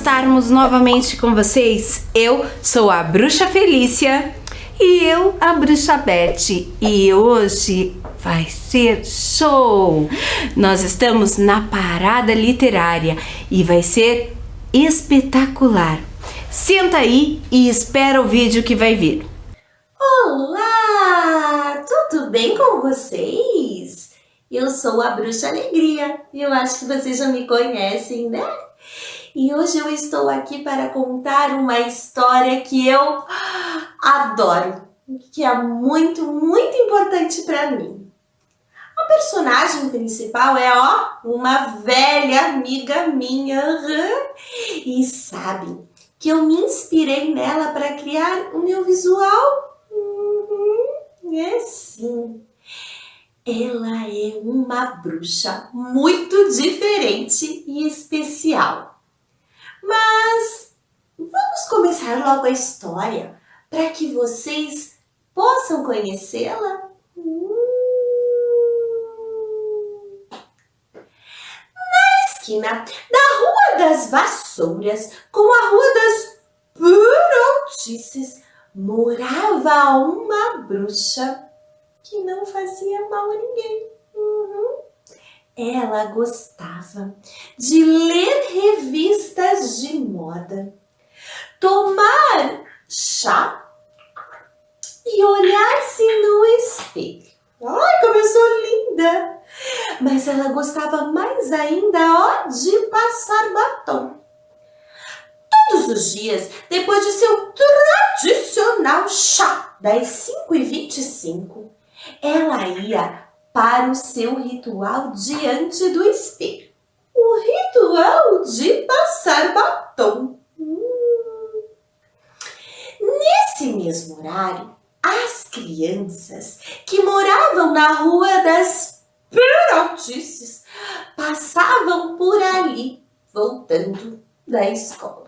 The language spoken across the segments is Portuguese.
estarmos novamente com vocês. Eu sou a Bruxa Felícia. E eu, a Bruxa Beth. E hoje vai ser show! Nós estamos na parada literária e vai ser espetacular. Senta aí e espera o vídeo que vai vir. Olá! Tudo bem com vocês? Eu sou a Bruxa Alegria e eu acho que vocês já me conhecem, né? E hoje eu estou aqui para contar uma história que eu adoro, que é muito importante para mim. A personagem principal é, uma velha amiga minha. E sabe que eu me inspirei nela para criar o meu visual? É sim. Ela é uma bruxa muito diferente e especial. Mas vamos começar logo a história para que vocês possam conhecê-la? Na esquina da Rua das Vassouras com a Rua das Perotices morava uma bruxa que não fazia mal a ninguém. Ela gostava de ler revistas de moda, tomar chá e olhar-se no espelho. Ai, como eu sou linda! Mas ela gostava mais ainda, de passar batom. Todos os dias, depois de seu tradicional chá das 5h25, ela ia para o seu ritual diante do espelho. O ritual de passar batom. Nesse mesmo horário, as crianças que moravam na Rua das Perotices passavam por ali, voltando da escola.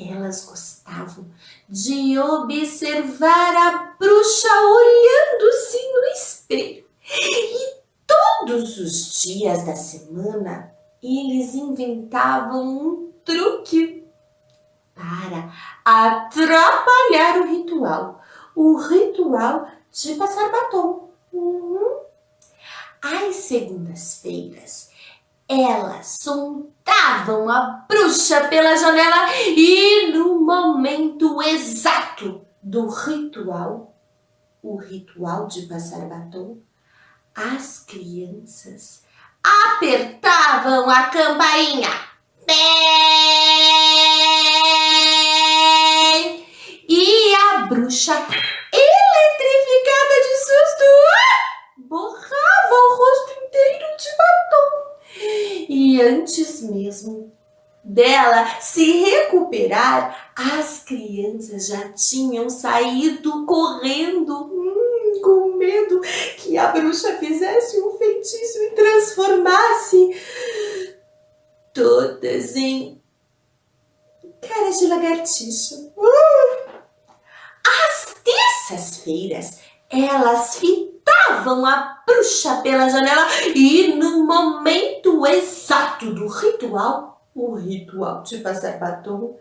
Elas gostavam de observar a bruxa olhando-se no espelho. E todos os dias da semana, eles inventavam um truque para atrapalhar o ritual de passar batom. Às segundas-feiras, elas soltavam a bruxa pela janela e no momento exato do ritual, o ritual de passar batom, as crianças apertavam a campainha. E a bruxa, eletrificada de susto, borrava o rosto inteiro de batom. E antes mesmo dela se recuperar, as crianças já tinham saído correndo, com medo que a bruxa fizesse um feitiço e transformasse todas em caras de lagartixa. Às terças-feiras, elas fitavam a bruxa pela janela e no momento exato do ritual, o ritual de passar batom,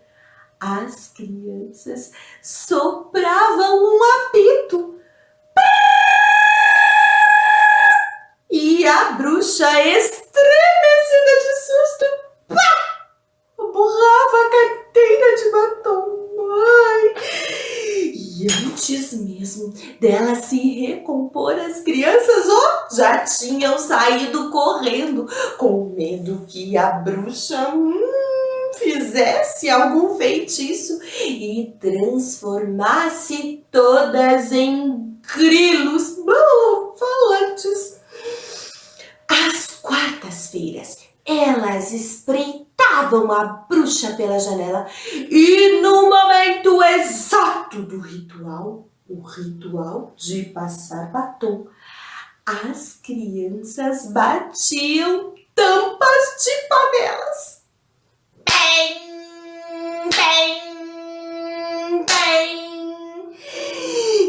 as crianças sopravam um apito. E a bruxa, estremecida de susto, borrava a carteira de batom. E antes mesmo dela se recompor, as crianças, já tinham saído correndo, com medo que a bruxa fizesse algum feitiço e transformasse todas em grilos falantes. Às quartas-feiras, elas espreitavam a bruxa pela janela e no momento exato do ritual, o ritual de passar batom, as crianças batiam tampas de panelas.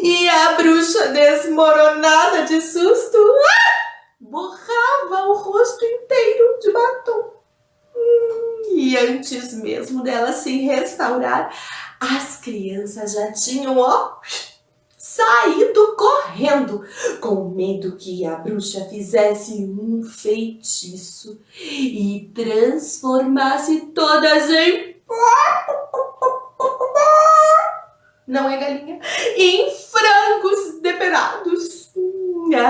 E a bruxa, desmoronada de susto, borrava o rosto inteiro de batom. E antes mesmo dela se restaurar, as crianças já tinham, saído correndo, com medo que a bruxa fizesse um feitiço e transformasse todas em... Não é galinha? Em frangos deperados.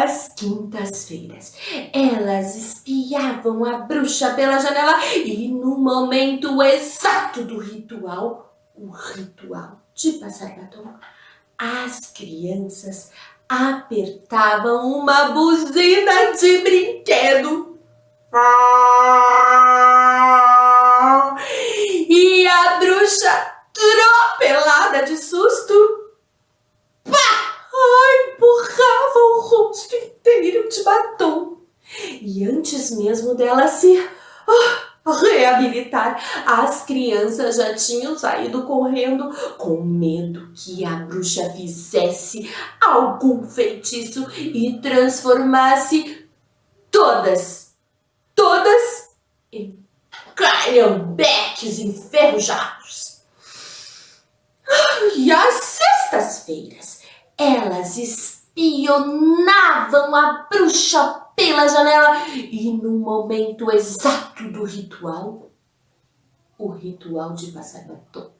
Às quintas-feiras, elas espiavam a bruxa pela janela e no momento exato do ritual, o ritual de passar batom, as crianças apertavam uma buzina de brinquedo. E a bruxa, atropelada de susto, empurrava o rosto inteiro de batom. E antes mesmo dela se reabilitar, as crianças já tinham saído correndo com medo que a bruxa fizesse algum feitiço e transformasse todas em calhambeques enferrujados. E às sextas-feiras, elas espionavam a bruxa pela janela e no momento exato do ritual, o ritual de passar batom,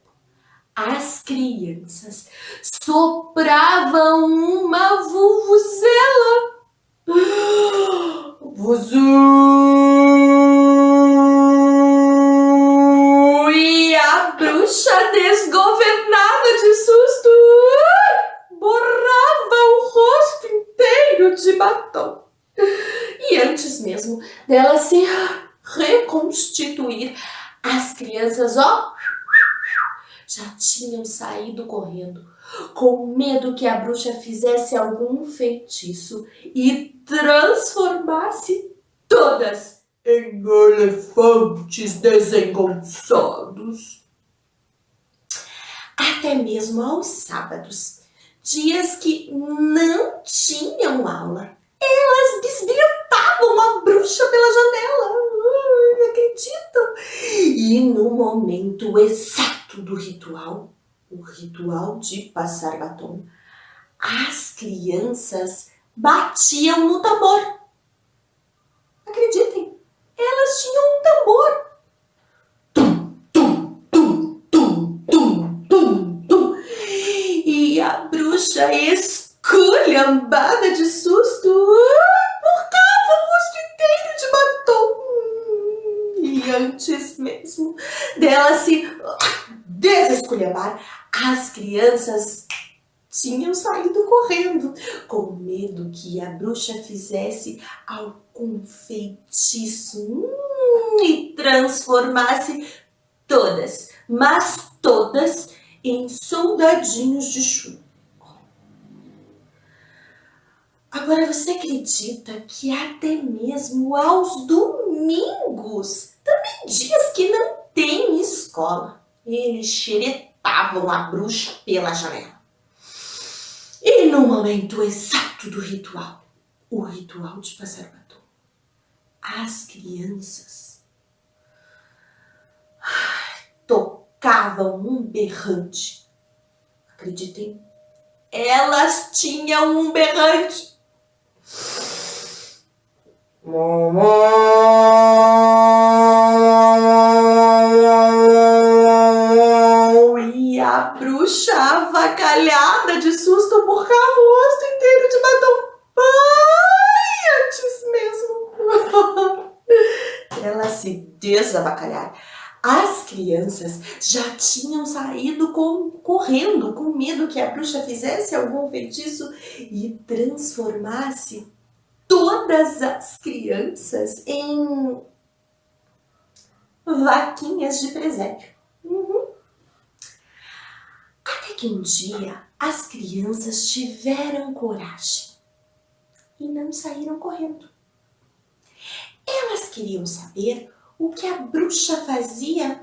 as crianças sopravam uma vuvuzela. Vuzu! E a bruxa, desgovernada de susto, borrava o rosto inteiro de batom. E antes mesmo dela se reconstituir, as crianças, já tinham saído correndo, com medo que a bruxa fizesse algum feitiço e transformasse todas em elefantes desengonçados. Até mesmo aos sábados, dias que não tinham aula, elas desbilhotavam a bruxa pela janela. Não acreditam? E no momento exato do ritual, o ritual de passar batom, as crianças batiam no tambor. Acreditem, elas tinham um tambor. Tum, tum, tum, tum, tum, tum, tum. E a bruxa, esculhambada de susto, empurrava o rosto inteiro de batom. E antes mesmo dela se desesculhambar, as crianças tinham saído correndo, com medo que a bruxa fizesse algum feitiço e transformasse todas, mas todas, em soldadinhos de chuva. Agora, você acredita que até mesmo aos domingos, também dias que não tem escola, eles xeretavam a bruxa pela janela? E no momento exato do ritual, o ritual de passar batom, as crianças tocavam um berrante. Acreditem, elas tinham um berrante. E a bruxa, avacalhada de susto, borrava o rosto inteiro de batom. Antes mesmo ela se desabacalhar, as crianças já tinham saído correndo, com medo que a bruxa fizesse algum feitiço e transformasse todas as crianças em vaquinhas de presépio. Até que um dia as crianças tiveram coragem e não saíram correndo. Elas queriam saber o que a bruxa fazia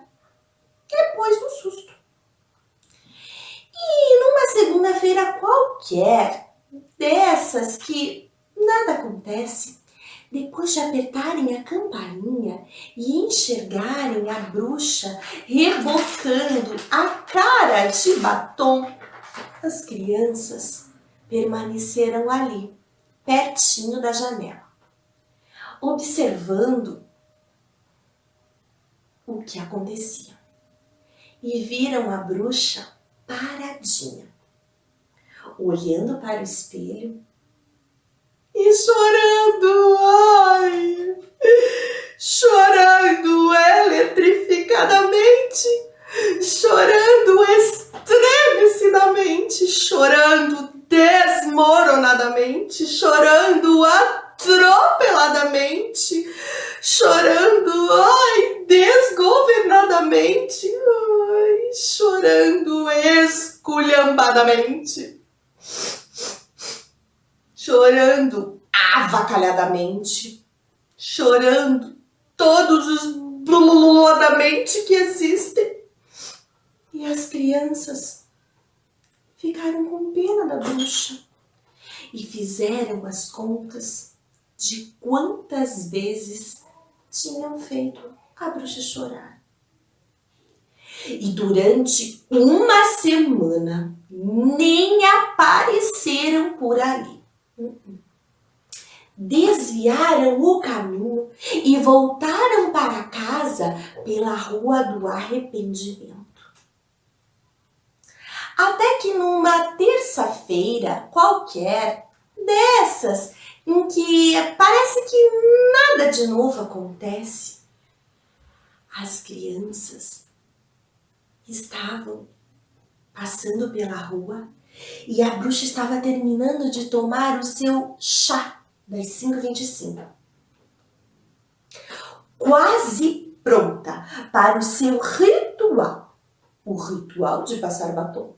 depois do susto. E numa segunda-feira qualquer, dessas que nada acontece, Depois de apertarem a campainha e enxergarem a bruxa rebocando a cara de batom, as crianças permaneceram ali, pertinho da janela, observando o que acontecia. E viram a bruxa paradinha, olhando para o espelho e chorando, ai, chorando eletrificadamente, chorando estremecidamente, chorando desmoronadamente, chorando atropeladamente, chorando, ai, desgovernadamente, ai, chorando esculhambadamente, chorando avacalhadamente, chorando todos os bluladamente que existem. E as crianças ficaram com pena da bruxa e fizeram as contas de quantas vezes tinham feito a bruxa chorar. E durante uma semana nem apareceram por ali. Desviaram o caminho e voltaram para casa pela Rua do Arrependimento. Até que numa terça-feira qualquer, dessas em que parece que nada de novo acontece, as crianças estavam passando pela rua e a bruxa estava terminando de tomar o seu chá das 5h25. Quase pronta para o seu ritual, o ritual de passar batom.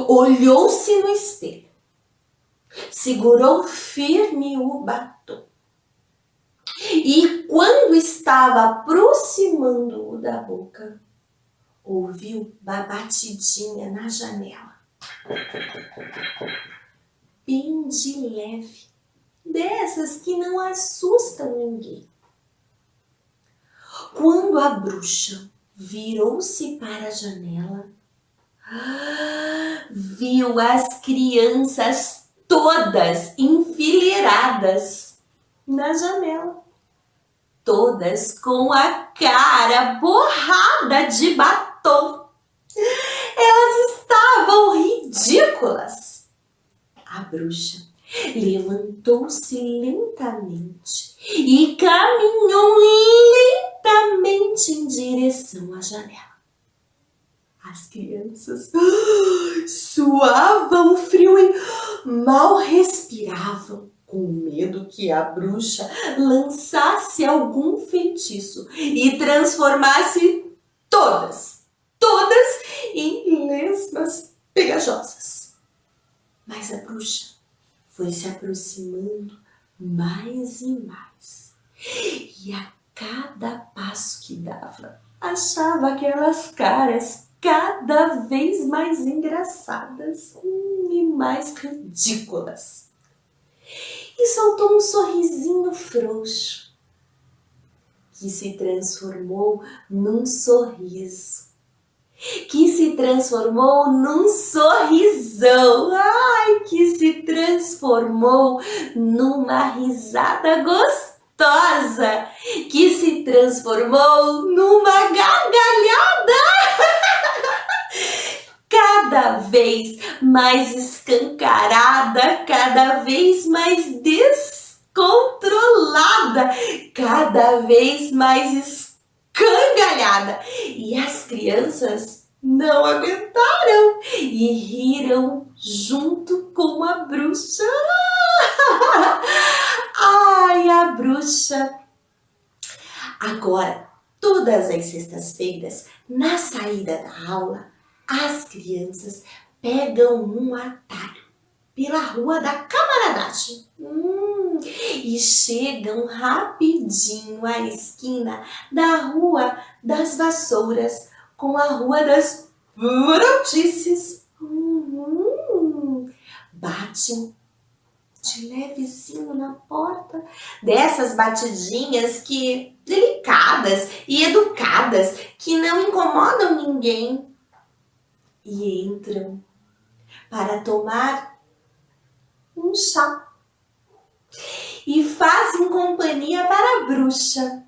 Olhou-se no espelho, segurou firme o batom e quando estava aproximando-o da boca, ouviu uma batidinha na janela, bem de leve, dessas que não assustam ninguém. Quando a bruxa virou-se para a janela, viu as crianças todas enfileiradas na janela, todas com a cara borrada de batom. Elas estavam ridículas. A bruxa levantou-se lentamente e caminhou lentamente em direção à janela. As crianças suavam frio e mal respiravam, com medo que a bruxa lançasse algum feitiço e transformasse todas em lesmas pegajosas. Mas a bruxa foi se aproximando mais e mais. E a cada passo que dava, achava aquelas caras cada vez mais engraçadas e mais ridículas. E soltou um sorrisinho frouxo, que se transformou num sorriso, que se transformou num sorrisão, ai, que se transformou numa risada gostosa, que se transformou numa gargalhada cada vez mais escancarada, cada vez mais descontrolada, cada vez mais escangalhada. E as crianças não aguentaram e riram junto com a bruxa. Ai, a bruxa! Agora, todas as sextas-feiras, na saída da aula, as crianças pegam um atalho pela Rua da Camaradagem e chegam rapidinho à esquina da Rua das Vassouras com a Rua das Brotices. Batem de levezinho na porta, dessas batidinhas que delicadas e educadas, que não incomodam ninguém, e entram para tomar um chá e fazem companhia para a bruxa.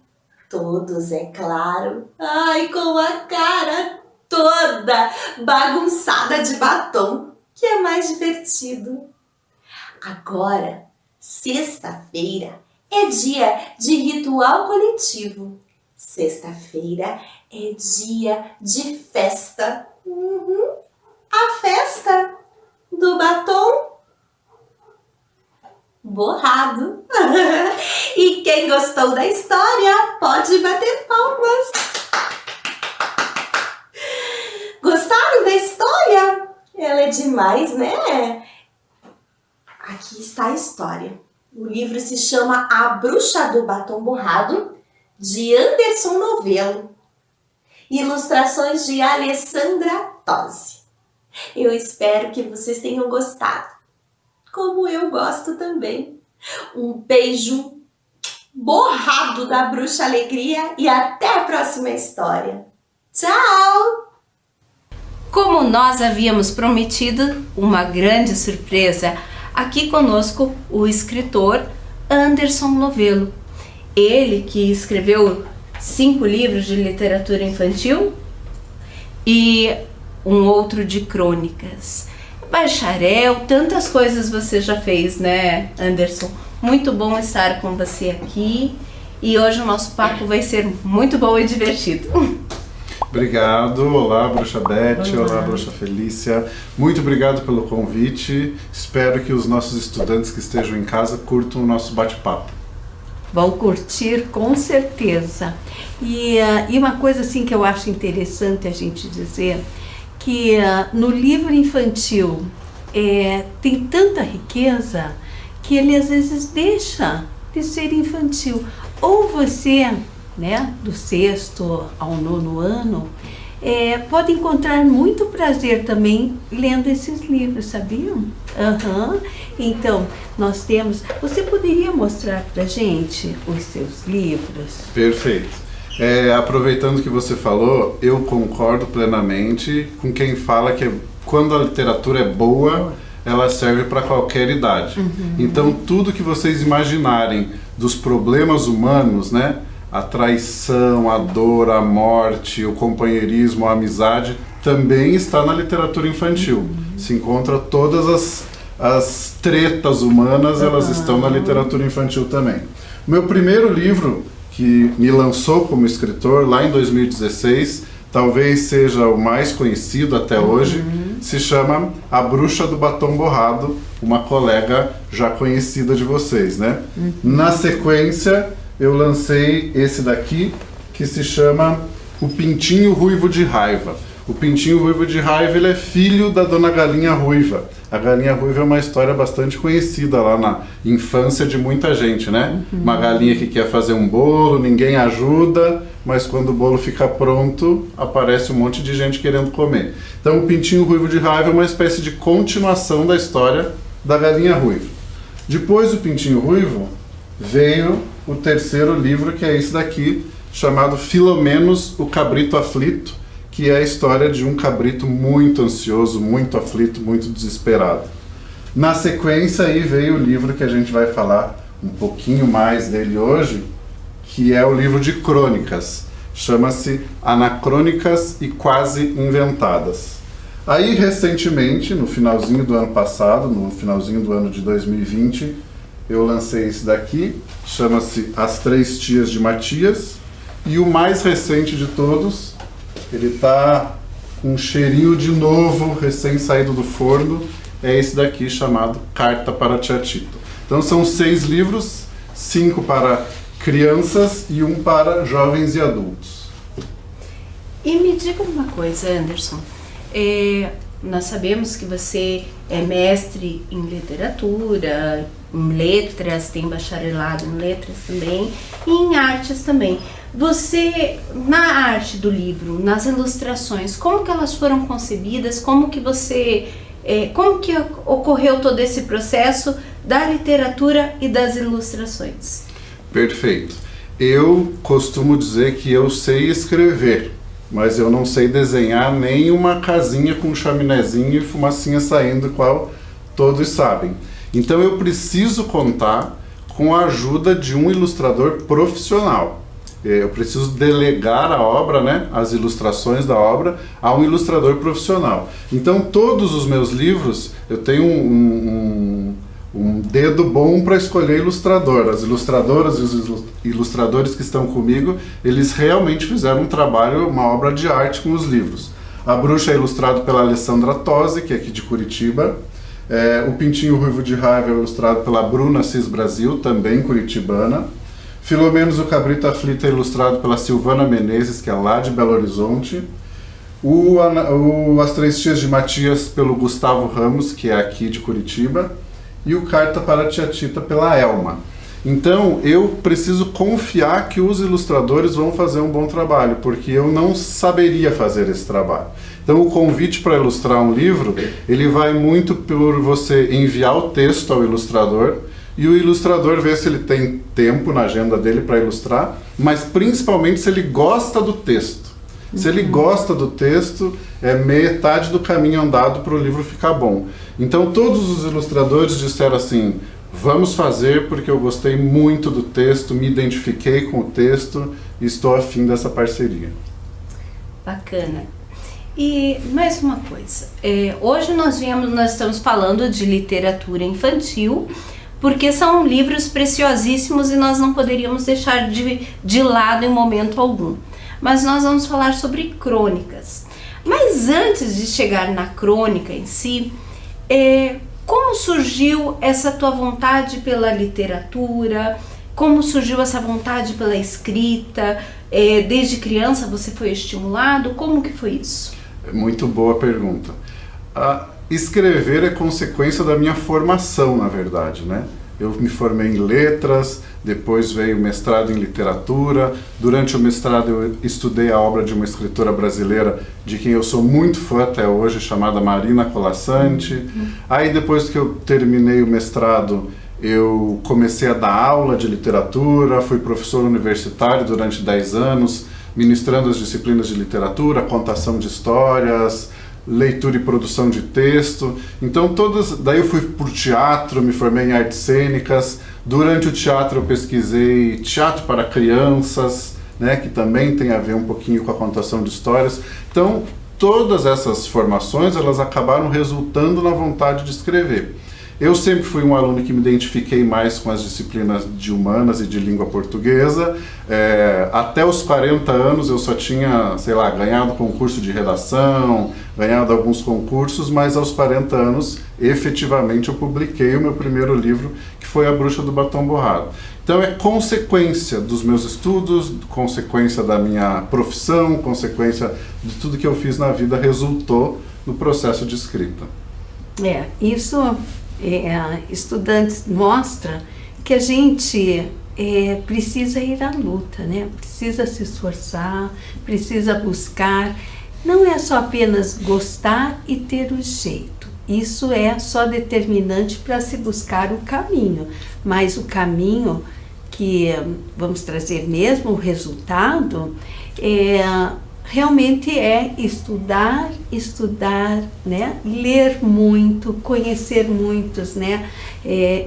Todos, é claro, com a cara toda bagunçada de batom, que é mais divertido. Agora, sexta-feira, é dia de ritual coletivo. Sexta-feira é dia de festa. A festa do batom borrado. E quem gostou da história pode bater palmas. Gostaram da história? Ela é demais, né? Aqui está a história. O livro se chama A Bruxa do Batom Borrado, de Anderson Novello. Ilustrações de Alessandra Tosi. Eu espero que vocês tenham gostado, como eu gosto também. Um beijo borrado da Bruxa Alegria e até a próxima história. Tchau! Como nós havíamos prometido, uma grande surpresa. Aqui conosco o escritor Anderson Novello. Ele que escreveu 5 livros de literatura infantil e um outro de crônicas. Bacharel, tantas coisas você já fez, né, Anderson? Muito bom estar com você aqui e hoje o nosso papo vai ser muito bom e divertido. Obrigado, olá Bruxa Beth, olá Bruxa Felícia, muito obrigado pelo convite, espero que os nossos estudantes que estejam em casa curtam o nosso bate-papo. Vão curtir com certeza. E uma coisa assim que eu acho interessante a gente dizer, que no livro infantil tem tanta riqueza que ele às vezes deixa de ser infantil. Ou você, né, do 6º ao 9º ano, pode encontrar muito prazer também lendo esses livros, sabiam? Então, nós temos... Você poderia mostrar pra gente os seus livros? Perfeito. Aproveitando que você falou, eu concordo plenamente com quem fala que quando a literatura é boa, ela serve para qualquer idade. Então, tudo que vocês imaginarem dos problemas humanos, né? A traição, a dor, a morte, o companheirismo, a amizade, também está na literatura infantil. Se encontra todas as tretas humanas, elas estão na literatura infantil também. O meu primeiro livro, que me lançou como escritor lá em 2016, talvez seja o mais conhecido até hoje, se chama A Bruxa do Batom Borrado, uma colega já conhecida de vocês, né? Na sequência, eu lancei esse daqui, que se chama O Pintinho Ruivo de Raiva. O Pintinho Ruivo de Raiva, ele é filho da Dona Galinha Ruiva. A Galinha Ruiva é uma história bastante conhecida lá na infância de muita gente, né? Uma galinha que quer fazer um bolo, ninguém ajuda, mas quando o bolo fica pronto, aparece um monte de gente querendo comer. Então, o Pintinho Ruivo de Raiva é uma espécie de continuação da história da Galinha Ruiva. Depois do Pintinho Ruivo, veio o terceiro livro, que é esse daqui, chamado Filomenos, o Cabrito Aflito, que é a história de um cabrito muito ansioso, muito aflito, muito desesperado. Na sequência aí veio o livro que a gente vai falar um pouquinho mais dele hoje, que é o livro de crônicas. Chama-se Anacrônicas e Quase Inventadas. Aí recentemente, no finalzinho do ano passado, no finalzinho do ano de 2020, eu lancei esse daqui, chama-se As Três Tias de Matias, e o mais recente de todos, ele tá com um cheirinho de novo, recém-saído do forno, é esse daqui chamado Carta para Tia Tita. Então são 6 livros, 5 para crianças e 1 para jovens e adultos. E me diga uma coisa, Anderson, nós sabemos que você é mestre em literatura, em letras, tem bacharelado em letras também, e em artes também. Você, na arte do livro, nas ilustrações, como que elas foram concebidas, como que você Como que ocorreu todo esse processo da literatura e das ilustrações? Perfeito. Eu costumo dizer que eu sei escrever, mas eu não sei desenhar nem uma casinha com um chaminézinho e fumacinha saindo, qual todos sabem. Então eu preciso contar com a ajuda de um ilustrador profissional. Eu preciso delegar a obra, né, as ilustrações da obra, a um ilustrador profissional. Então todos os meus livros, eu tenho um dedo bom para escolher ilustrador. As ilustradoras e os ilustradores que estão comigo, eles realmente fizeram um trabalho, uma obra de arte com os livros. A Bruxa é ilustrado pela Alessandra Tosi, que é aqui de Curitiba. O Pintinho Ruivo de Raiva é ilustrado pela Bruna Cis Brasil, também curitibana. Filomenos o Cabrito Aflito é ilustrado pela Silvana Menezes, que é lá de Belo Horizonte. As Três Tias de Matias pelo Gustavo Ramos, que é aqui de Curitiba. E o Carta para a Tia Tita pela Elma. Então eu preciso confiar que os ilustradores vão fazer um bom trabalho, porque eu não saberia fazer esse trabalho. Então o convite para ilustrar um livro, ele vai muito por você enviar o texto ao ilustrador e o ilustrador ver se ele tem tempo na agenda dele para ilustrar, mas principalmente se ele gosta do texto. Se ele gosta do texto, é metade do caminho andado para o livro ficar bom. Então todos os ilustradores disseram assim: vamos fazer porque eu gostei muito do texto, me identifiquei com o texto e estou afim dessa parceria. Bacana. E mais uma coisa, hoje nós estamos falando de literatura infantil, porque são livros preciosíssimos e nós não poderíamos deixar de lado em momento algum. Mas nós vamos falar sobre crônicas. Mas antes de chegar na crônica em si, como surgiu essa tua vontade pela literatura? Como surgiu essa vontade pela escrita? Desde criança você foi estimulado? Como que foi isso? Muito boa pergunta. Escrever é consequência da minha formação, na verdade, né? Eu me formei em letras, depois veio o mestrado em literatura. Durante o mestrado eu estudei a obra de uma escritora brasileira de quem eu sou muito fã até hoje, chamada Marina Colasanti. Aí depois que eu terminei o mestrado, eu comecei a dar aula de literatura, fui professor universitário durante 10 anos, ministrando as disciplinas de literatura, contação de histórias, leitura e produção de texto. Então daí eu fui por teatro, me formei em artes cênicas. Durante o teatro eu pesquisei teatro para crianças, né, que também tem a ver um pouquinho com a contação de histórias. Então todas essas formações, elas acabaram resultando na vontade de escrever. Eu sempre fui um aluno que me identifiquei mais com as disciplinas de humanas e de língua portuguesa. Até os 40 anos eu só tinha, ganhado concurso de redação, ganhado alguns concursos, mas aos 40 anos, efetivamente, eu publiquei o meu primeiro livro, que foi A Bruxa do Batom Borrado. Então é consequência dos meus estudos, consequência da minha profissão, consequência de tudo que eu fiz na vida, resultou no processo de escrita. Isso... estudantes mostra que a gente precisa ir à luta, né? Precisa se esforçar, precisa buscar. Não é só apenas gostar e ter o jeito. Isso é só determinante para se buscar o caminho. Mas o caminho que vamos trazer mesmo, o resultado, realmente é estudar, né? Ler muito, conhecer muitos, né?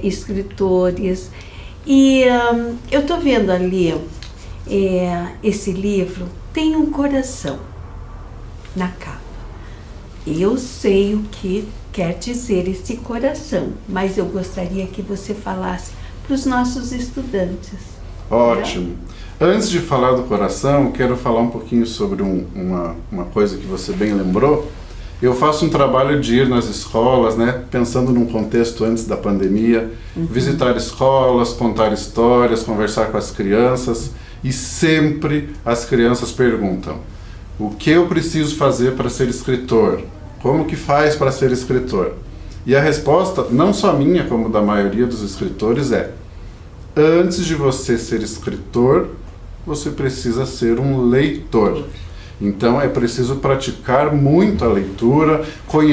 Escritores. E eu estou vendo ali, esse livro tem um coração na capa. Eu sei o que quer dizer esse coração, mas eu gostaria que você falasse para os nossos estudantes. Ótimo. Antes de falar do coração, quero falar um pouquinho sobre uma coisa que você bem lembrou. Eu faço um trabalho de ir nas escolas, né, pensando num contexto antes da pandemia, visitar escolas, contar histórias, conversar com as crianças, e sempre as crianças perguntam: o que eu preciso fazer para ser escritor? Como que faz para ser escritor? E a resposta, não só minha, como da maioria dos escritores, é: antes de você ser escritor, você precisa ser um leitor. Então é preciso praticar muito a leitura,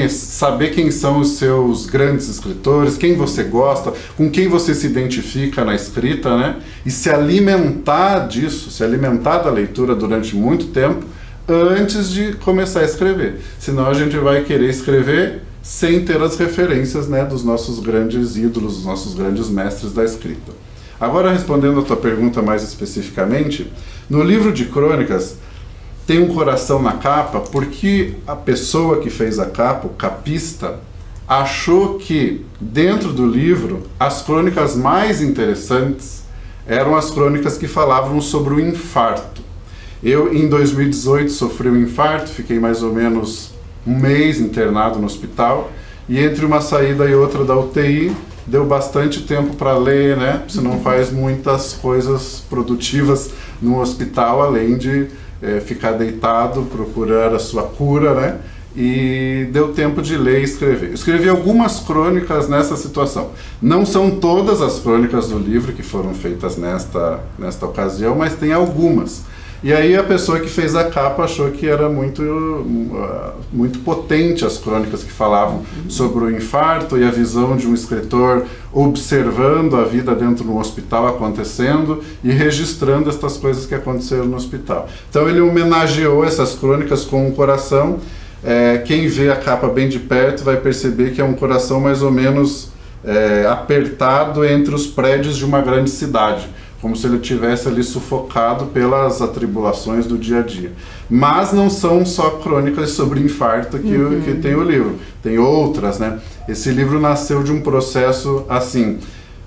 saber quem são os seus grandes escritores, quem você gosta, com quem você se identifica na escrita, né? E se alimentar disso, se alimentar da leitura durante muito tempo antes de começar a escrever. Senão a gente vai querer escrever sem ter as referências, né, dos nossos grandes ídolos, dos nossos grandes mestres da escrita. Agora, respondendo a tua pergunta mais especificamente, no livro de crônicas tem um coração na capa porque a pessoa que fez a capa, o capista, achou que dentro do livro as crônicas mais interessantes eram as crônicas que falavam sobre o infarto. Eu, em 2018, sofri um infarto, fiquei mais ou menos um mês internado no hospital, e entre uma saída e outra da UTI, deu bastante tempo para ler, né? Você não faz muitas coisas produtivas no hospital, além de ficar deitado, procurar a sua cura, né? E deu tempo de ler e escrever. Eu escrevi algumas crônicas nessa situação. Não são todas as crônicas do livro que foram feitas nesta ocasião, mas tem algumas. E aí a pessoa que fez a capa achou que era muito potente as crônicas que falavam sobre o infarto e a visão de um escritor observando a vida dentro de um hospital acontecendo e registrando estas coisas que aconteceram no hospital. Então ele homenageou essas crônicas com um coração. Quem vê a capa bem de perto vai perceber que é um coração mais ou menos apertado entre os prédios de uma grande cidade, como se ele tivesse ali sufocado pelas atribulações do dia a dia. Mas não são só crônicas sobre infarto que tem o livro, tem outras, né? Esse livro nasceu de um processo assim.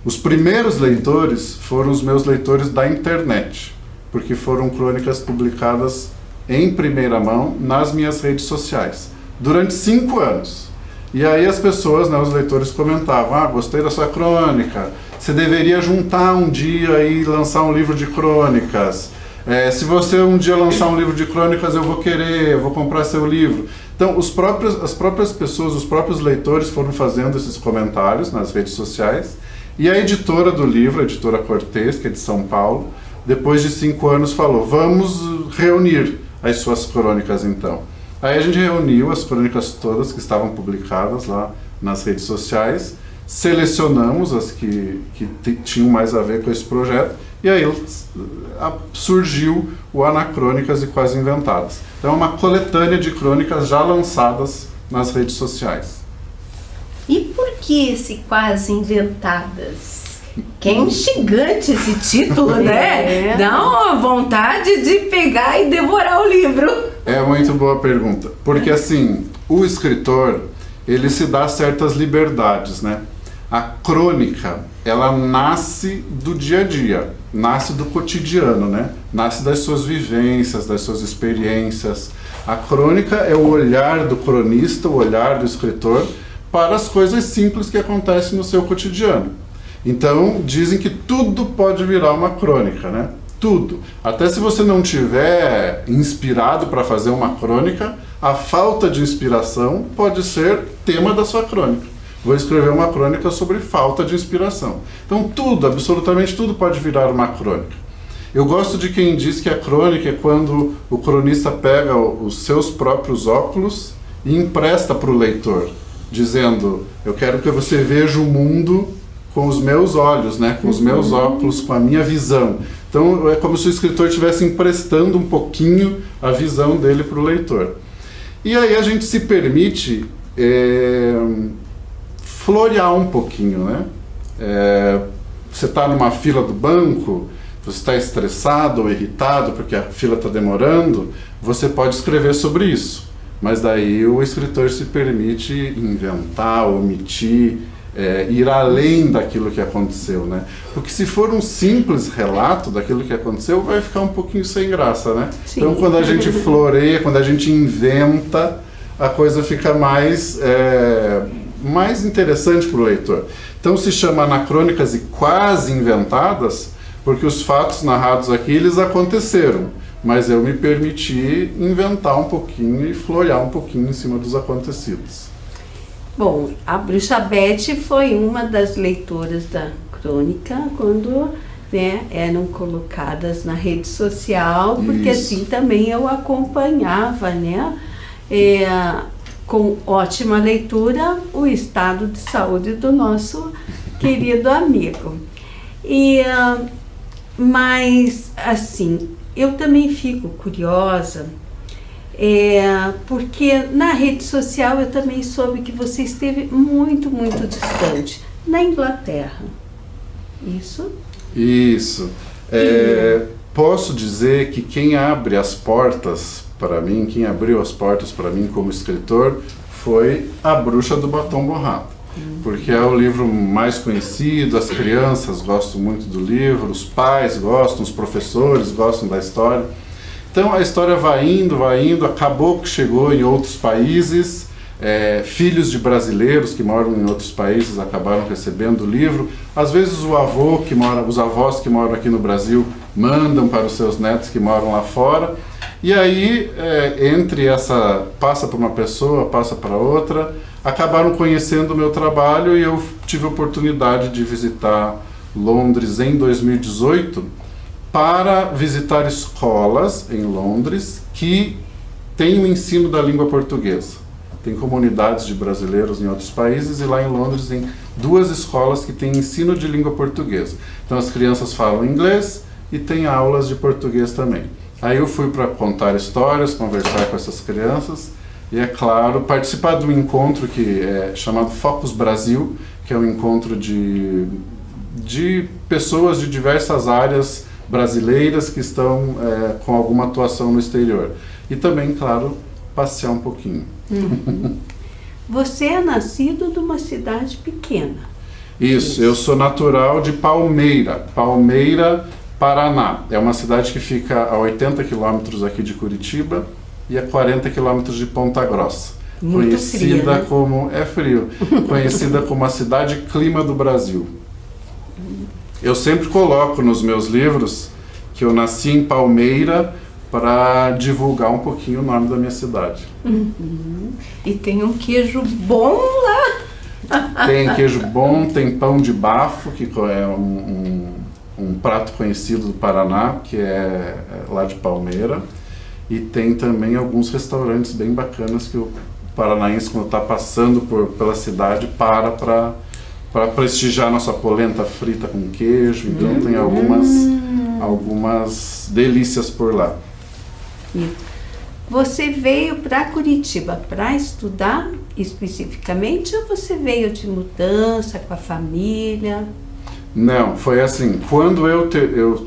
Os primeiros leitores foram os meus leitores da internet, porque foram crônicas publicadas em primeira mão nas minhas redes sociais, durante 5 anos. E aí as pessoas, né, os leitores comentavam: gostei da sua crônica, você deveria juntar um dia e lançar um livro de crônicas. Se você um dia lançar um livro de crônicas, eu vou comprar seu livro. Então, as próprias pessoas, os próprios leitores foram fazendo esses comentários nas redes sociais. E a editora do livro, a editora Cortez, que é de São Paulo, depois de 5 anos falou: vamos reunir as suas crônicas então. Aí a gente reuniu as crônicas todas que estavam publicadas lá nas redes sociais, selecionamos as que tinham mais a ver com esse projeto, e aí surgiu o Anacrônicas e Quase Inventadas. Então é uma coletânea de crônicas já lançadas nas redes sociais. E por que esse Quase Inventadas? Que é instigante esse título, né? Dá uma vontade de pegar e devorar o livro. É muito boa pergunta, porque assim, o escritor, ele se dá certas liberdades, né? A crônica, ela nasce do dia a dia, nasce do cotidiano, né? Nasce das suas vivências, das suas experiências. A crônica é o olhar do cronista, o olhar do escritor para as coisas simples que acontecem no seu cotidiano. Então, dizem que tudo pode virar uma crônica, né? Tudo. Até se você não tiver inspirado para fazer uma crônica, a falta de inspiração pode ser tema da sua crônica. Vou escrever uma crônica sobre falta de inspiração. Então tudo, absolutamente tudo pode virar uma crônica. Eu gosto de quem diz que a crônica é quando o cronista pega os seus próprios óculos e empresta para o leitor, dizendo: eu quero que você veja o mundo com os meus olhos, né? Com os meus óculos, com a minha visão. Então é como se o escritor estivesse emprestando um pouquinho a visão dele para o leitor. E aí a gente se permite florear um pouquinho, né? Você está numa fila do banco, você está estressado ou irritado porque a fila está demorando, você pode escrever sobre isso. Mas daí o escritor se permite inventar, omitir, ir além daquilo que aconteceu, né? Porque se for um simples relato daquilo que aconteceu, vai ficar um pouquinho sem graça, né? Sim. Então quando a gente floreia, quando a gente inventa, a coisa fica mais interessante para o leitor. Então se chama Anacrônicas e Quase Inventadas, porque os fatos narrados aqui, eles aconteceram, mas eu me permiti inventar um pouquinho e florear um pouquinho em cima dos acontecidos. Bom, a Bruxa Beth foi uma das leitoras da crônica quando né, eram colocadas na rede social, porque Isso. assim também eu acompanhava, né, com ótima leitura, o estado de saúde do nosso querido amigo. Mas, assim, eu também fico curiosa, porque na rede social eu também soube que você esteve muito, muito distante, na Inglaterra. Isso? Isso. Posso dizer que quem abre as portas para mim, quem abriu as portas para mim como escritor, foi A Bruxa do Batom Borrado. Porque é o livro mais conhecido, as crianças gostam muito do livro, os pais gostam, os professores gostam da história. Então a história vai indo, acabou que chegou em outros países, filhos de brasileiros que moram em outros países acabaram recebendo o livro. Às vezes os avós que moram aqui no Brasil mandam para os seus netos que moram lá fora. E aí, passa para uma pessoa, passa para outra, acabaram conhecendo o meu trabalho e eu tive a oportunidade de visitar Londres em 2018 para visitar escolas em Londres que têm o ensino da língua portuguesa. Tem comunidades de brasileiros em outros países e lá em Londres tem 2 escolas que têm ensino de língua portuguesa. Então as crianças falam inglês e tem aulas de português também. Aí eu fui para contar histórias, conversar com essas crianças e, é claro, participar de um encontro que é chamado Focus Brasil, que é um encontro de pessoas de diversas áreas brasileiras que estão com alguma atuação no exterior. E também, claro, passear um pouquinho. Você é nascido de uma cidade pequena. Isso, eu sou natural de Palmeira, Paraná. É uma cidade que fica a 80 quilômetros aqui de Curitiba e a 40 quilômetros de Ponta Grossa. Muito Conhecida frio, né? como... É frio. Conhecida como a cidade clima do Brasil. Eu sempre coloco nos meus livros que eu nasci em Palmeira para divulgar um pouquinho o nome da minha cidade. E tem um queijo bom lá. Tem queijo bom, tem pão de bafo, que é um prato conhecido do Paraná, que é lá de Palmeira. E tem também alguns restaurantes bem bacanas que o paranaense, quando está passando pela cidade, para prestigiar nossa polenta frita com queijo. Então tem algumas delícias por lá. Você veio para Curitiba para estudar especificamente ou você veio de mudança com a família? Não, foi assim, quando eu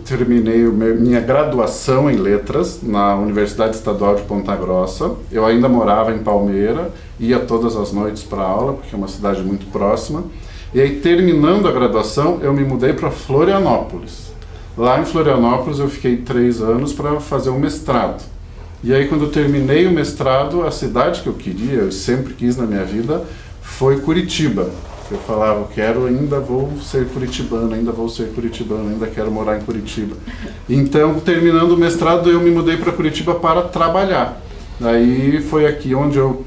terminei minha graduação em letras na Universidade Estadual de Ponta Grossa, eu ainda morava em Palmeira, ia todas as noites para aula, porque é uma cidade muito próxima, e aí terminando a graduação eu me mudei para Florianópolis. Lá em Florianópolis eu fiquei 3 anos para fazer um mestrado. E aí quando eu terminei o mestrado, a cidade que eu queria, eu sempre quis na minha vida, foi Curitiba. Eu falava, ainda vou ser curitibano, ainda quero morar em Curitiba. Então, terminando o mestrado, eu me mudei para Curitiba para trabalhar. Aí foi aqui onde eu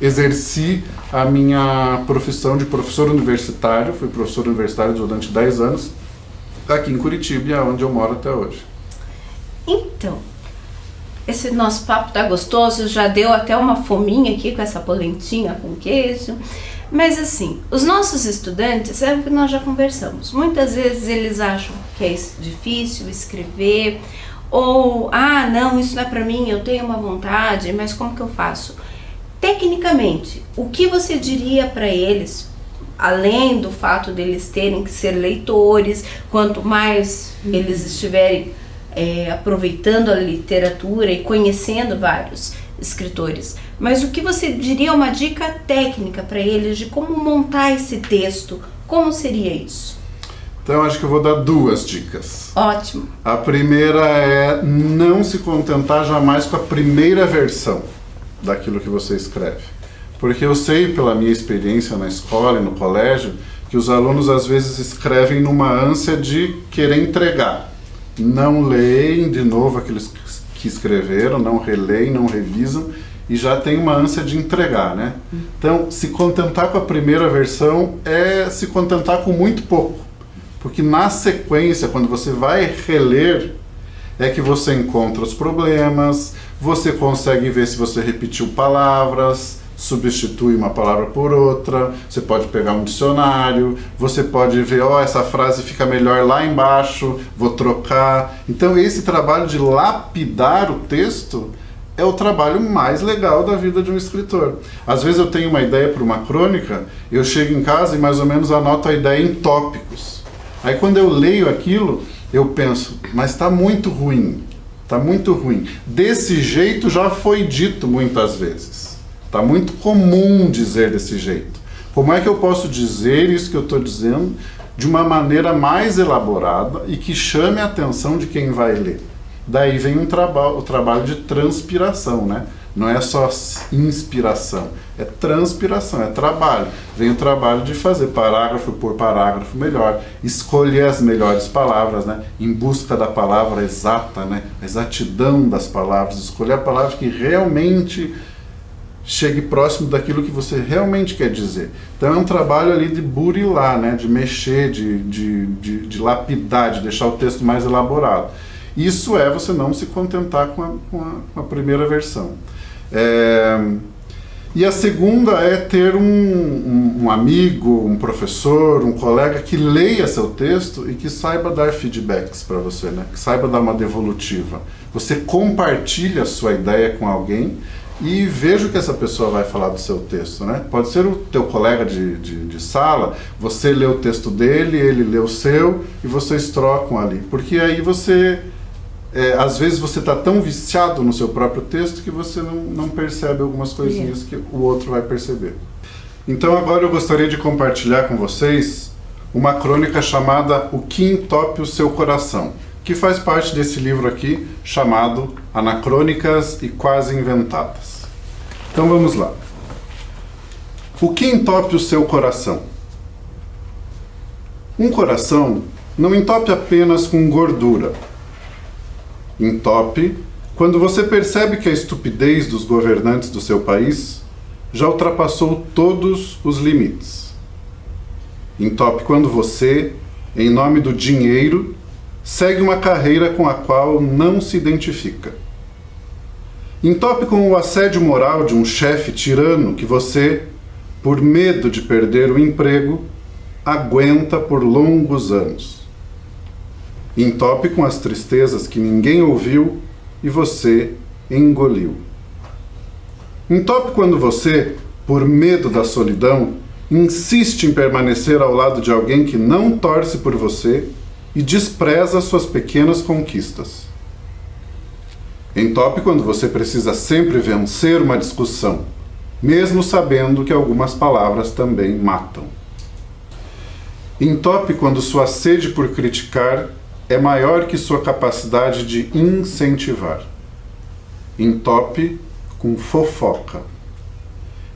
exerci a minha profissão de professor universitário. Fui professor universitário durante 10 anos, aqui em Curitiba, e é onde eu moro até hoje. Então, esse nosso papo tá gostoso, já deu até uma fominha aqui com essa polentinha com queijo. Mas assim, os nossos estudantes, é o que nós já conversamos, muitas vezes eles acham que é difícil escrever, ou, não, isso não é para mim, eu tenho uma vontade, mas como que eu faço? Tecnicamente, o que você diria para eles, além do fato deles terem que ser leitores, quanto mais eles estiverem aproveitando a literatura e conhecendo vários escritores, mas o que você diria uma dica técnica para eles de como montar esse texto? Como seria isso? Então acho que eu vou dar 2 dicas. Ótimo. A primeira é não se contentar jamais com a primeira versão daquilo que você escreve. Porque eu sei pela minha experiência na escola e no colégio que os alunos às vezes escrevem numa ânsia de querer entregar. Não leem de novo aquilo que escreveram, não releem, não revisam e já tem uma ânsia de entregar, né? Então, se contentar com a primeira versão é se contentar com muito pouco, Porque na sequência, quando você vai reler, é que você encontra os problemas, você consegue ver se você repetiu palavras, substitui uma palavra por outra, você pode pegar um dicionário, você pode ver, essa frase fica melhor lá embaixo, vou trocar. Então esse trabalho de lapidar o texto é o trabalho mais legal da vida de um escritor. Às vezes eu tenho uma ideia para uma crônica, eu chego em casa e mais ou menos anoto a ideia em tópicos. Aí quando eu leio aquilo, eu penso, mas está muito ruim, está muito ruim. Desse jeito já foi dito muitas vezes. Está muito comum dizer desse jeito. Como é que eu posso dizer isso que eu estou dizendo de uma maneira mais elaborada e que chame a atenção de quem vai ler? Daí vem o trabalho de transpiração, né? Não é só inspiração, é transpiração, é trabalho. Vem o trabalho de fazer parágrafo por parágrafo melhor, escolher as melhores palavras, né? Em busca da palavra exata, né? A exatidão das palavras, escolher a palavra que realmente chegue próximo daquilo que você realmente quer dizer. Então é um trabalho ali de burilar, né? De mexer, de lapidar, de deixar o texto mais elaborado. Isso é você não se contentar com a primeira versão. E a segunda é ter um amigo, um professor, um colega que leia seu texto e que saiba dar feedbacks para você, né? Que saiba dar uma devolutiva. Você compartilha a sua ideia com alguém e veja o que essa pessoa vai falar do seu texto, né? Pode ser o teu colega de sala, você lê o texto dele, ele lê o seu e vocês trocam ali. Porque aí você... às vezes você está tão viciado no seu próprio texto que você não percebe algumas coisinhas que o outro vai perceber. Então agora eu gostaria de compartilhar com vocês uma crônica chamada O que entope o seu coração, que faz parte desse livro aqui chamado Anacrônicas e Quase Inventadas. Então vamos lá. O que entope o seu coração? Um coração não entope apenas com gordura. Entope quando você percebe que a estupidez dos governantes do seu país já ultrapassou todos os limites. Entope quando você, em nome do dinheiro, segue uma carreira com a qual não se identifica. Entope com o assédio moral de um chefe tirano que você, por medo de perder o emprego, aguenta por longos anos. Entope com as tristezas que ninguém ouviu e você engoliu. Entope quando você, por medo da solidão, insiste em permanecer ao lado de alguém que não torce por você e despreza suas pequenas conquistas. Entope quando você precisa sempre vencer uma discussão, mesmo sabendo que algumas palavras também matam. Entope quando sua sede por criticar é maior que sua capacidade de incentivar. Entope com fofoca.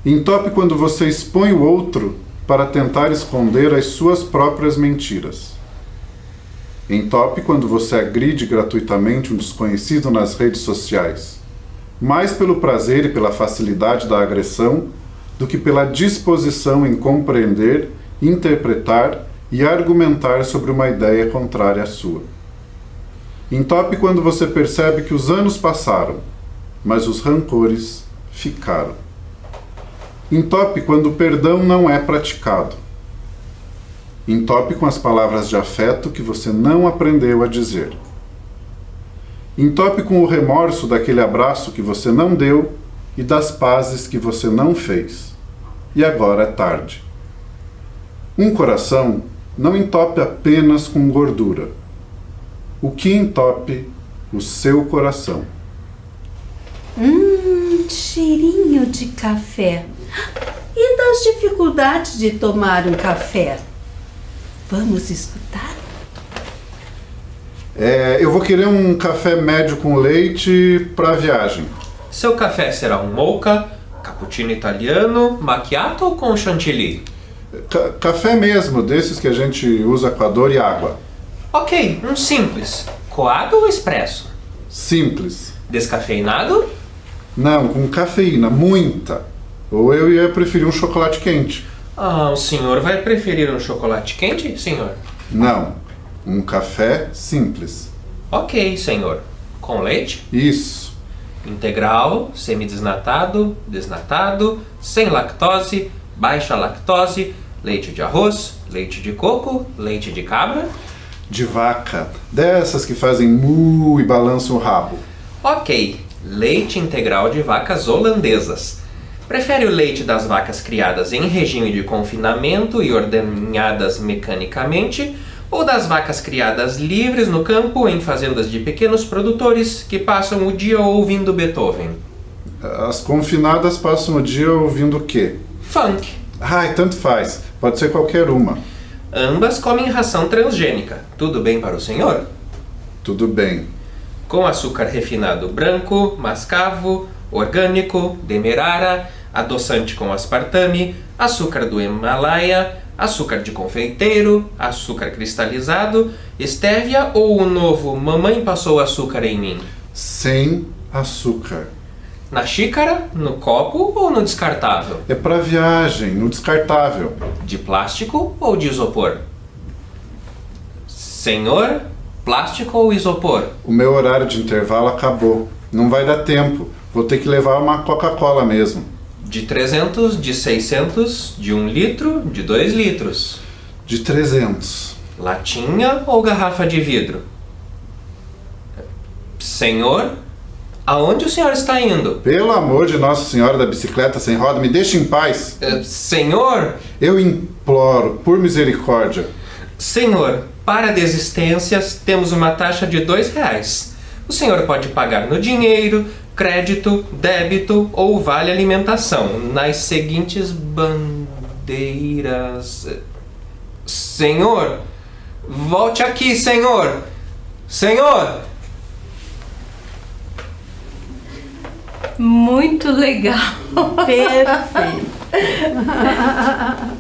Entope quando você expõe o outro para tentar esconder as suas próprias mentiras. Entope quando você agride gratuitamente um desconhecido nas redes sociais, mais pelo prazer e pela facilidade da agressão do que pela disposição em compreender, interpretar e argumentar sobre uma ideia contrária à sua. Entope quando você percebe que os anos passaram, mas os rancores ficaram. Entope quando o perdão não é praticado. Entope com as palavras de afeto que você não aprendeu a dizer. Entope com o remorso daquele abraço que você não deu e das pazes que você não fez. E agora é tarde. Um coração não entope apenas com gordura. O que entope o seu coração? Cheirinho de café. E das dificuldades de tomar um café? Vamos escutar? Eu vou querer um café médio com leite para a viagem. Seu café será um mocha, cappuccino italiano, macchiato ou com chantilly? Café mesmo, desses que a gente usa com a dor e água. Ok, um simples. Coado ou expresso? Simples. Descafeinado? Não, com cafeína, muita. Ou eu ia preferir um chocolate quente. O senhor vai preferir um chocolate quente, senhor? Não, um café simples. Ok, senhor. Com leite? Isso. Integral, semidesnatado, desnatado, sem lactose, baixa lactose, leite de arroz, leite de coco, leite de cabra? De vaca, dessas que fazem mu e balançam o rabo. Ok, leite integral de vacas holandesas. Prefere o leite das vacas criadas em regime de confinamento e ordenhadas mecanicamente, ou das vacas criadas livres no campo em fazendas de pequenos produtores que passam o dia ouvindo Beethoven? As confinadas passam o dia ouvindo o quê? Funk. Ai, tanto faz. Pode ser qualquer uma. Ambas comem ração transgênica. Tudo bem para o senhor? Tudo bem. Com açúcar refinado branco, mascavo, orgânico, demerara, adoçante com aspartame, açúcar do Himalaia, açúcar de confeiteiro, açúcar cristalizado, estévia ou o novo Mamãe Passou Açúcar em Mim? Sem açúcar. Na xícara, no copo ou no descartável? É pra viagem, no descartável. De plástico ou de isopor? Senhor, plástico ou isopor? O meu horário de intervalo acabou. Não vai dar tempo. Vou ter que levar uma Coca-Cola mesmo. De 300, de 600, de 1 litro, de 2 litros? De 300. Latinha ou garrafa de vidro? Senhor, aonde o senhor está indo? Pelo amor de Nossa Senhora da Bicicleta Sem Roda, me deixe em paz. Senhor, Eu imploro, por misericórdia. senhor, para desistências temos uma taxa de R$2. O senhor pode pagar no dinheiro, crédito, débito ou vale alimentação nas seguintes bandeiras. Senhor, volte aqui, senhor! Senhor! Muito legal. Perfeito.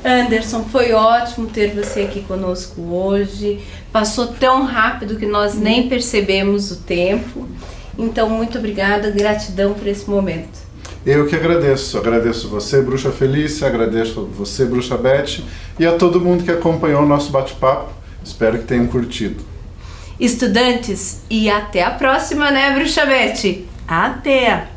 Anderson, foi ótimo ter você aqui conosco hoje. Passou tão rápido que nós nem percebemos o tempo. Então, muito obrigada, gratidão por esse momento. Eu que agradeço. Agradeço você, Bruxa Felícia, agradeço você, Bruxa Beth, e a todo mundo que acompanhou o nosso bate-papo. Espero que tenham curtido. Estudantes, e até a próxima, né, Bruxa Beth? Até!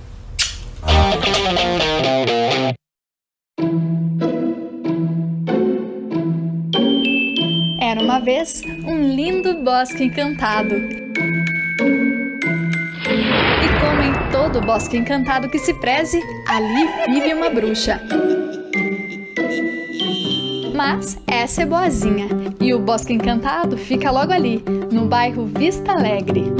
Era uma vez um lindo bosque encantado. E como em todo bosque encantado que se preze, ali vive uma bruxa. Mas essa é boazinha, e o Bosque Encantado fica logo ali, no bairro Vista Alegre.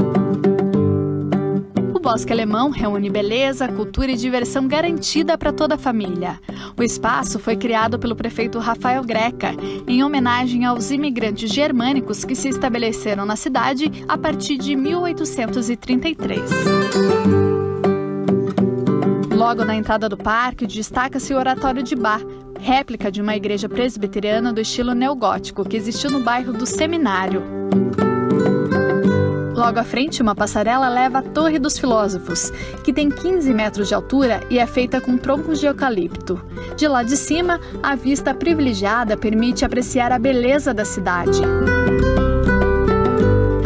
O Bosque Alemão reúne beleza, cultura e diversão garantida para toda a família. O espaço foi criado pelo prefeito Rafael Greca, em homenagem aos imigrantes germânicos que se estabeleceram na cidade a partir de 1833. Logo na entrada do parque, destaca-se o Oratório de Bá, réplica de uma igreja presbiteriana do estilo neogótico que existiu no bairro do Seminário. Logo à frente, uma passarela leva à Torre dos Filósofos, que tem 15 metros de altura e é feita com troncos de eucalipto. De lá de cima, a vista privilegiada permite apreciar a beleza da cidade.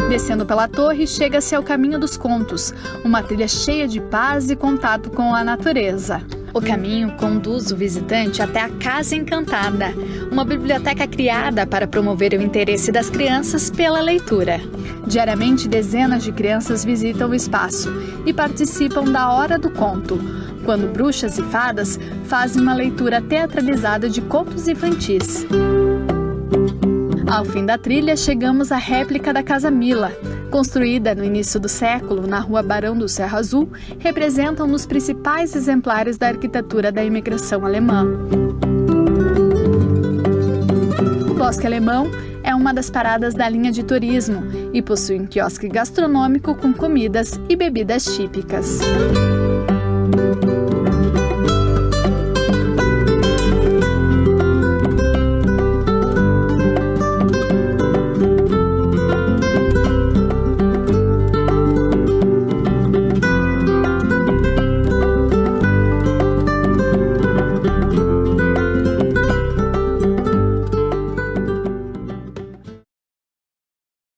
Descendo pela torre, chega-se ao Caminho dos Contos, uma trilha cheia de paz e contato com a natureza. O caminho conduz o visitante até a Casa Encantada, uma biblioteca criada para promover o interesse das crianças pela leitura. Diariamente, dezenas de crianças visitam o espaço e participam da Hora do Conto, quando bruxas e fadas fazem uma leitura teatralizada de contos infantis. Ao fim da trilha, chegamos à réplica da Casa Mila. Construída no início do século, na rua Barão do Cerro Azul, representa um dos principais exemplares da arquitetura da imigração alemã. O Bosque Alemão é uma das paradas da linha de turismo e possui um quiosque gastronômico com comidas e bebidas típicas.